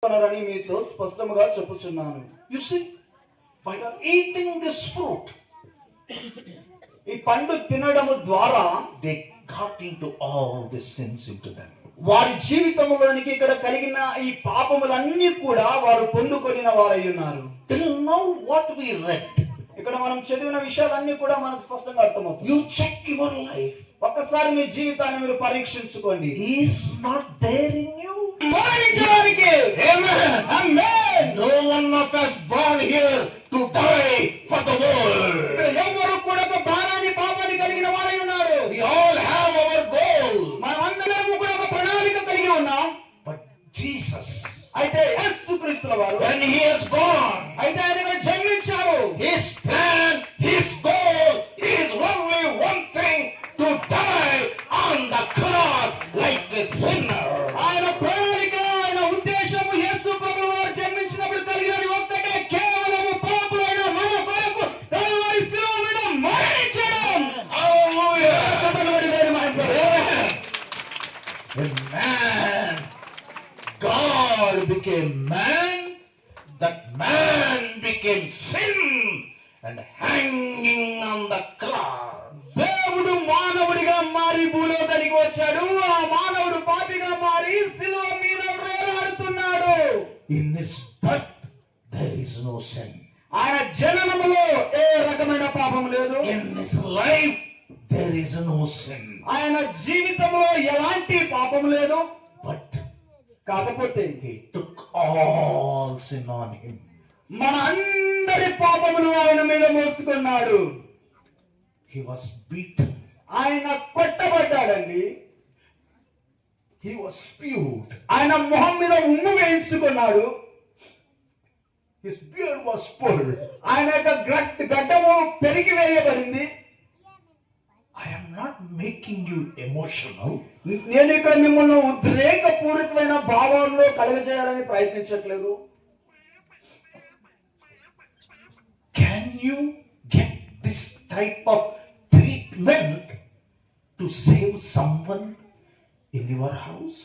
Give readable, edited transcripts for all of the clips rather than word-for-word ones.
తీసుకొనరని మీతో స్పష్టముగా చెప్పుచున్నాను. You see, by eating this fruit, ఈ పండు తినడము ద్వారా they got into all the sins into them. వారి జీవితంలోనికి ఇక్కడ కలిగిన ఈ పాపములన్నీ కూడా వారు పొందుకొనిన వారై ఉన్నారు. Till now what we read, ఇక్కడ మనం చదివిన విషయాలన్నీ కూడా మనకు స్పష్టంగా అర్థమవుతాయి. you check your life. ఒక్కసారి మీ జీవితాన్ని మీరు పరీక్షించుకోండి. Is not there in you. మరణించడానికి Amen. Amen. No one of us born here to die for the world. ఎవరు కూడా ఒక భారాన్ని పాపాన్ని కలిగిన వారై ఉన్నారు. We all have our goal. మనమందరం కూడా ఒక ప్రణాళిక కలిగి ఉన్నాం. But Jesus, అయితే యేసుక్రీస్తుల వారు when he is born, అయితే ఆయన జన్మించారు. his plan, his goal is only one thing, to die on the cross like a sinner. ఆయన ప్రణాళిక, ఆయన ఉద్దేశము యేసు ప్రభువు వారు జన్మించినప్పుడు కలిగినది ఒక్కటే, కేవలము పాపులైన మన కొరకు కల్వరి శిలువ మీద మరణించడం. Hallelujah. చెప్పబడి లేని మాట. When man, God became man, that man became sin and hanging on the cross. దేవుడు మానవుడిగా మారి భూలోకానికి వచ్చాడు. ఆ మానవుడు పాపిగా మారి శిలువ మీద వేలాడుతున్నాడు. In his birth there is no sin. ఆయన జననములో ఏ రకమైన పాపం లేదు. In his life there is no sin. ఆయన జీవితంలో ఎలాంటి పాపం లేదు. But కాకపోతే he took all sin on him. మన అందరి పాపములు ఆయన మీద మోసుకున్నాడు. He was beaten. ఆయన కొట్టబడ్డాడండి. He was spewed. ఆయన మొహం మీద ఉమ్ము వేయించుకున్నాడు. His beard was pulled. ఆయన యొక్క గడ్డము పెరిగి వేయబడింది. I am not making you emotional. నేను ఇక్కడ మిమ్మల్ని ఉద్రేకపూరితమైన భావాల్లో కలగజేయాలని ప్రయత్నించట్లేదు. Can you get this type of treatment to save someone in your house?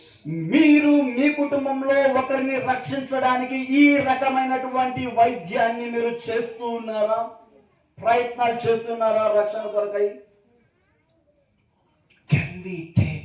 మీరు మీ కుటుంబంలో ఒకరిని రక్షించడానికి ఈ రకమైనటువంటి వైద్యాన్ని మీరు చేస్తూ ఉన్నారా? ప్రయత్నాలు చేస్తున్నారా రక్షణ కొరకై? Can we take